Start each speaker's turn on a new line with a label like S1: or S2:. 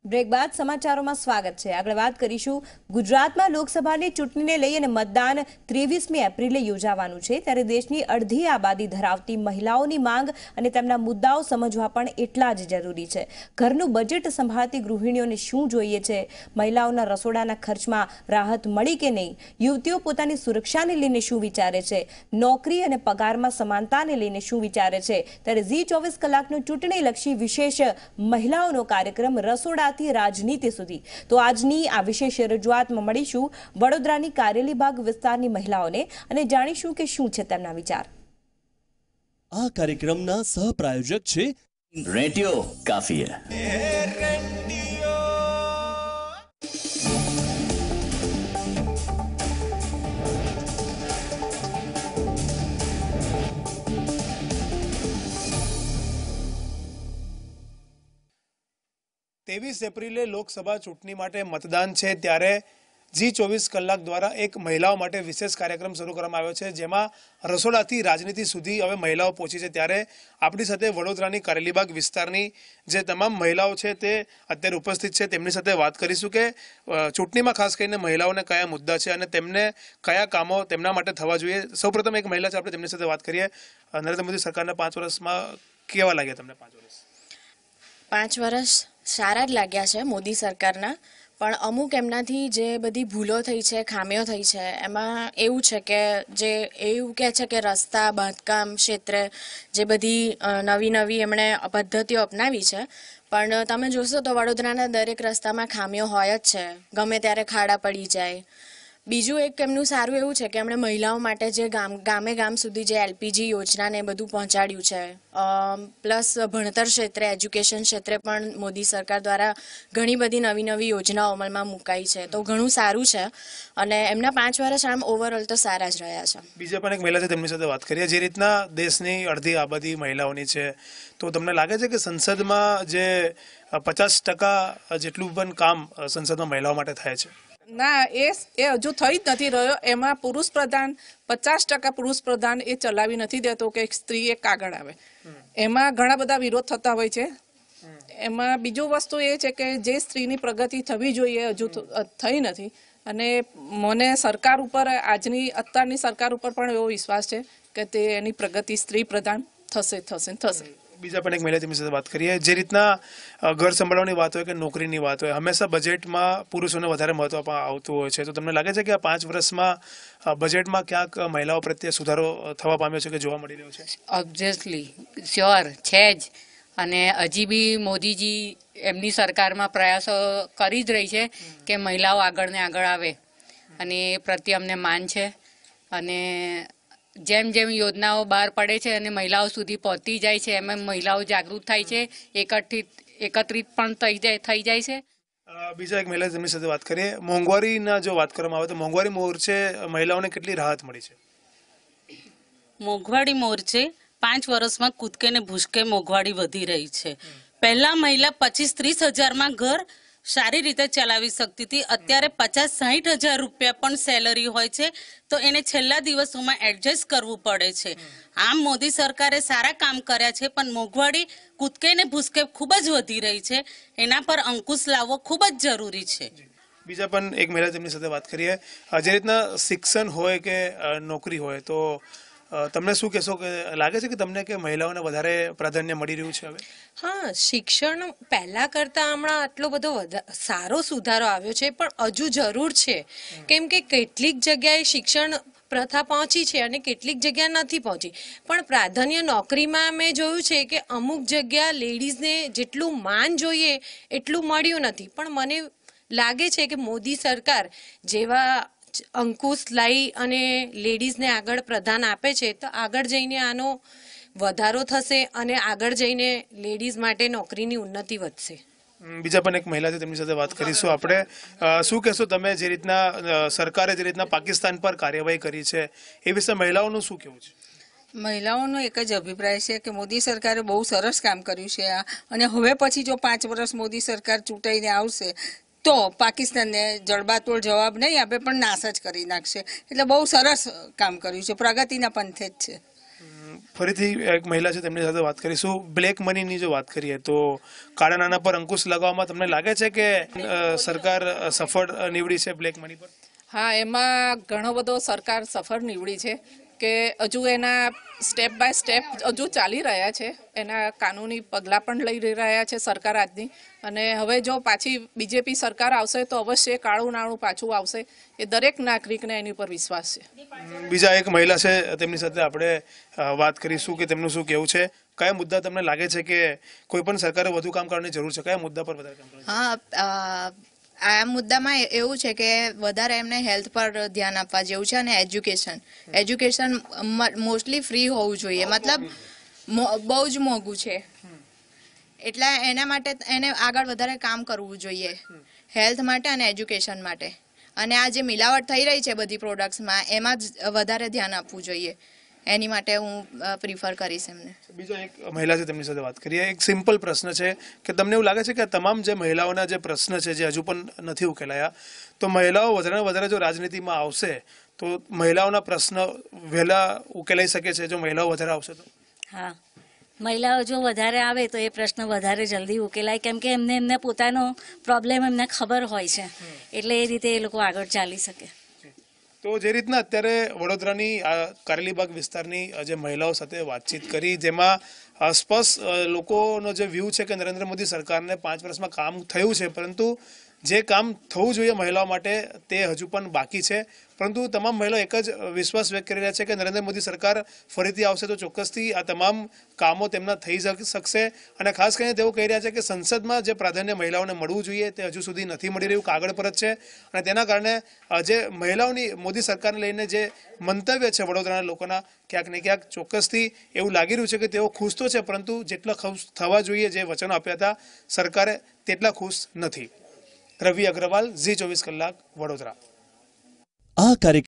S1: Break બાદ સમાચારોમાં સ્વાગત છે। આગળ વાત કરીશું ગુજરાતમાં લોકસભાની ચૂંટણીને લઈ અને મતદાન 23મી એપ્રિલે યોજાવાનું છે, ત્યારે દેશની અડધી આબાદી ધરાવતી મહિલાઓની માંગ અને તેમના મુદ્દાઓ સમજવા પણ એટલા જ જરૂરી છે। ઘરનું બજેટ સંભાળતી ગૃહિણીઓને શું જોઈએ છે, મહિલાઓના રસોડાના ખર્ચમાં રાહત મળી કે નહીં, યુવતીઓ પોતાની સુરક્ષાને લઈને શું વિચારે છે, નોકરી અને પગારમાં સમાનતાને લઈને શું વિચારે છે, ત્યારે ઝી 24 કલાકનો ચૂંટણીલક્ષી વિશેષ મહિલાઓનો કાર્યક્રમ રસોડા રાજનીતિ સુધી। તો આજની આ વિશેષ રજૂઆતમાં મળીશું વડોદરાની કારેલીબાગ વિસ્તારની મહિલાઓને અને જાણીશું કે શું છે તેમના વિચાર।
S2: આ કાર્યક્રમના સહપ્રાયોજક છે
S3: રેડિયો કાફિયા।
S4: तेवीस एप्रिले लोकसभा चूंटणी माटे मतदान है, त्यारे ઝી 24 કલાક द्वारा एक महिलाओं माटे विशेष कार्यक्रम शुरू करवामां आव्यो छे, जेमां रसोडाथी राजनीति सुधी हवे महिलाओं पहोंची छे। त्यारे आपणी साथे वडोदरानी कारेलीबाग विस्तारनी जे तमाम महिलाओं छे ते अत्यारे उपस्थित छे। तेमनी साथे वात करीशुं के चूंटणीमां खास करीने महिलाओने कया मुद्दा छे अने तेमने कया कामो तेमना माटे थवा जोईए। सौप्रथम एक महिला छे, आपणे तेमनी साथे वात करीए। नरेंद्र मोदी सरकारना 5 वर्षमां केवा लाग्या तमने? 5 वर्ष
S5: 5 વર્ષ સારા જ लाग्या છે मोदी सरकारना, પણ અમુક એમનાથી જે બધી ભૂલો થઈ છે, ખામીઓ થઈ છે, એમાં એવું છે કે જે એવું કહે છે કે રસ્તા બાંધકામ ક્ષેત્રે જે બધી નવી નવી એમણે પદ્ધતિઓ અપનાવી છે, પણ તમે જોશો તો વડોદરાના દરેક રસ્તામાં ખામીઓ હોય જ છે, ગમે ત્યારે ખાડા પડી જાય। બીજું એક એમનું સારું એવું છે કે એમણે મહિલાઓ માટે જે ગામે ગામ સુધી જે એલપીજી યોજના ને બધું પહોંચાડ્યું છે, પ્લસ ભણતર ક્ષેત્રે એજ્યુકેશન ક્ષેત્રે પણ મોદી સરકાર દ્વારા ઘણી બધી નવી નવી યોજનાઓ અમલમાં મુકાઈ છે, તો ઘણું સારું છે અને એમના 5 વર્ષ આમ ઓવરઓલ તો સારા જ રહ્યા છે।
S4: બીજા પણ એક મહિલા છે, તેમની સાથે વાત કરીએ। જે રીતના દેશની અડધી આબાદી મહિલાઓની છે, તો તમને લાગે છે કે સંસદમાં જે 50% જેટલું પણ કામ સંસદમાં મહિલાઓ માટે થાય છે?
S6: ના, એ હજુ થઈ જ નથી રહ્યો। એમાં પુરુષ પ્રધાન 50% પુરુષ પ્રધાન એ ચલાવી નથી દેતો કે સ્ત્રી એક આગળ આવે, એમાં ઘણા બધા વિરોધ થતા હોય છે। એમાં બીજું વસ્તુ એ છે કે જે સ્ત્રીની પ્રગતિ થવી જોઈએ હજુ થઈ નથી, અને મને સરકાર ઉપર આજની અત્યારની સરકાર ઉપર પણ એવો વિશ્વાસ છે કે તે એની પ્રગતિ સ્ત્રી પ્રધાન થશે થશે થશે।
S4: બીજા પણ એક મહિલા તેમની સાથે વાત કરીએ। જે રીતના ઘર સંભાળવાની વાત હોય કે નોકરીની વાત હોય, હંમેશા બજેટમાં પુરુષોને વધારે મહત્વ આવતું હોય છે, તો તમને લાગે છે કે આ 5 વર્ષમાં બજેટમાં ક્યાંક મહિલાઓ પ્રત્યે સુધારો થવા પામ્યો છે કે જોવા મળી રહ્યો છે?
S7: ઓબ્વિયસલી શ્યોર છે જ, અને હજી બી મોદીજી એમની સરકારમાં પ્રયાસો કરી જ રહી છે કે મહિલાઓ આગળ ને આગળ આવે, અને એ પ્રત્યે અમને માન છે। અને જેમ જેમ યોજનાઓ બહાર પડે છે અને મહિલાઓ સુધી પહોંચી જાય છે, એમ મહિલાઓ જાગૃત થાય છે, એકત્રિત પણ થઈ જાય છે।
S4: બીજા એક મહિલા તેમની સાથે વાત કરીએ। મોંઘવારીના જો વાત કરવામાં આવે તો મોંઘવારી મોરચે મહિલાઓને કેટલી રાહત મળી છે?
S8: મોંઘવારી મોરચે 5 વર્ષમાં કૂદકે ને ભૂસકે મોંઘવારી વધી રહી છે। પહેલા મહિલા 25-30 હજારમાં ઘર સારી રીતે ચલાવી શકતી હતી, અત્યારે 50-60 હજાર રૂપિયા પણ સેલરી હોય છે, તો એને છેલ્લા દિવસોમાં એડજસ્ટ કરવું પડે છે। આમ મોદી સરકારે સારા કામ કર્યા છે, પણ મોંઘવારી કૂદકે ને ભૂસકે ખૂબ જ વધી રહી છે, એના પર અંકુશ લાવવો ખૂબ જ જરૂરી છે।
S4: બીજા પણ એક મહિલા તેમની સાથે વાત કરીએ। જે રીતના શિક્ષણ હોય કે નોકરી હોય, તો તમને શું કહેશો કે લાગે છે કે તમને કે મહિલાઓને વધારે પ્રાધાન્ય મળી રહ્યું છે હવે?
S9: હા, શિક્ષણ પહેલા કરતાં હમણાં આટલો બધો સારો સુધારો આવ્યો છે, પણ હજુ જરૂર છે, કેમ કે કેટલીક જગ્યાએ શિક્ષણ પ્રથા પહોંચી છે અને કેટલીક જગ્યા નથી પહોંચી। પણ પ્રાધાન્ય નોકરીમાં મેં જોયું છે કે અમુક જગ્યા લેડીઝને જેટલું માન જોઈએ એટલું મળ્યું નથી, પણ મને લાગે છે કે મોદી સરકાર જેવા અંકુશ લાવી અને લેડીઝને આગળ પ્રધાન આપે છે, તો આગળ જઈને આનો વધારો થશે અને આગળ જઈને લેડીઝ માટે નોકરીની ઉન્નતિ વધશે।
S4: બીજા પણ એક મહિલા છે, તેમની સાથે વાત કરીશું આપણે। શું કહેશો તમે, જે રીતના સરકારે જે રીતના પાકિસ્તાન પર કાર્યવાહી કરી છે, એ વિશે મહિલાઓનું શું કહેવું છે?
S10: મહિલાઓનો એક જ અભિપ્રાય છે કે મોદી સરકારે બહુ સરસ કામ કર્યું છે આ, અને હવે પછી જો 5 વર્ષ મોદી સરકાર ચૂંટાઈને આવશે તો પાકિસ્તાનને જડબાતોડ જવાબ નહીં આપે પણ નાશ જ કરી નાખશે। એટલે બહુ સરસ કામ કર્યું છે, પ્રગતિના પંથે જ છે।
S4: ફરીથી એક મહિલા છે તેમની સાથે વાત કરીશું. બ્લેક મનીની જો વાત કરીએ તો કાળા નાણાં પર અંકુશ લગાવવામાં તમને લાગે છે કે સરકાર સફળ નીવડી છે બ્લેક મની પર?
S6: હા, એમાં ઘણો બધો સરકાર સફળ નીવડી છે કે હજુ એના સ્ટેપ બાય સ્ટેપ હજુ ચાલી રહ્યા છે. એના કાનૂની પગલાં પણ લઈ રહ્યા છે સરકાર આજની. અને હવે જો પાછી બીજેપી સરકાર આવશે તો અવશ્ય કાળું નાણું પાછું આવશે, એ દરેક નાગરિકને એની પર વિશ્વાસ છે.
S4: બીજા એક મહિલા છે તેમની સાથે આપણે વાત કરીશું કે તેમનું શું કહેવું છે. કયા મુદ્દા તમને લાગે છે કે કોઈ પણ સરકારે વધુ કામ કરવાની જરૂર છે? કયા મુદ્દા પર વધારે કામ કરવાની?
S11: હા, આ મુદ્દામાં એવું છે કે વધારે એમને હેલ્થ પર ધ્યાન આપવા જેવું છે અને એજ્યુકેશન મોસ્ટલી ફ્રી હોવું જોઈએ. મતલબ બહુ જ મોંઘું છે એટલે એના માટે એને આગળ વધારે કામ કરવું જોઈએ, હેલ્થ માટે અને એજ્યુકેશન માટે. અને આ જે મિલાવટ થઈ રહી છે બધી પ્રોડક્ટ્સમાં, એમાં જ વધારે ધ્યાન આપવું જોઈએ. એની માટે હું પ્રિફર કરીશ એમને.
S4: બીજો એક મહિલા છે તેમની સાથે વાત કરીએ. એક સિમ્પલ પ્રશ્ન છે કે તમને એવું લાગે છે કે તમામ જે મહિલાઓના જે પ્રશ્ન છે જે હજુ પણ નથી ઉકેલાયા, તો મહિલાઓ વધારે વધારે જો રાજનીતિમાં આવશે તો મહિલાઓના પ્રશ્ન વહેલા ઉકેલાઈ શકે છે જો મહિલાઓ વધારે આવશે તો?
S12: હા, મહિલાઓ જો વધારે આવે તો એ પ્રશ્ન વધારે જલ્દી ઉકેલાય, કેમ કે એમને પોતાનો પ્રોબ્લેમ એમને ખબર હોય છે, એટલે એ રીતે એ લોકો આગળ ચાલી શકે.
S4: તો જે રીતના અત્યારે વડોદરાની કારેલીબાગ વિસ્તારની જે મહિલાઓ સાથે વાતચીત કરી, જેમાં સ્પષ્ટ લોકોનો જે વ્યૂ છે કે નરેન્દ્ર મોદી સરકારને 5 વર્ષમાં કામ થયું છે, પરંતુ જે કામ થવું જોઈએ મહિલાઓ માટે તે હજુ પણ બાકી છે. પરંતુ તમામ મહિલાઓ એક જ વિશ્વાસ વ્યક્ત કરી રહ્યા છે કે નરેન્દ્ર મોદી સરકાર ફરીથી આવશે તો ચોક્કસથી આ તમામ કામો તેમના થઈ શકશે. અને ખાસ કરીને તેઓ કહી રહ્યા છે કે સંસદમાં જે પ્રાધાન્ય મહિલાઓને મળવું જોઈએ તે હજુ સુધી નથી મળી રહ્યું, કાગળ પર જ છે. અને તેના કારણે જે મહિલાઓની મોદી સરકારને લઈને જે મંતવ્ય છે વડોદરાના લોકોના, ક્યાંક ને ક્યાંક ચોક્કસથી એવું લાગી રહ્યું છે કે તેઓ ખુશ તો છે, પરંતુ જેટલા ખુશ થવા જોઈએ, જે વચનો આપ્યા હતા સરકારે, તેટલા ખુશ નથી. રવિ અગ્રવાલ, ઝી 24 કલાક, વડોદરા.
S2: આ કાર્યક્રમ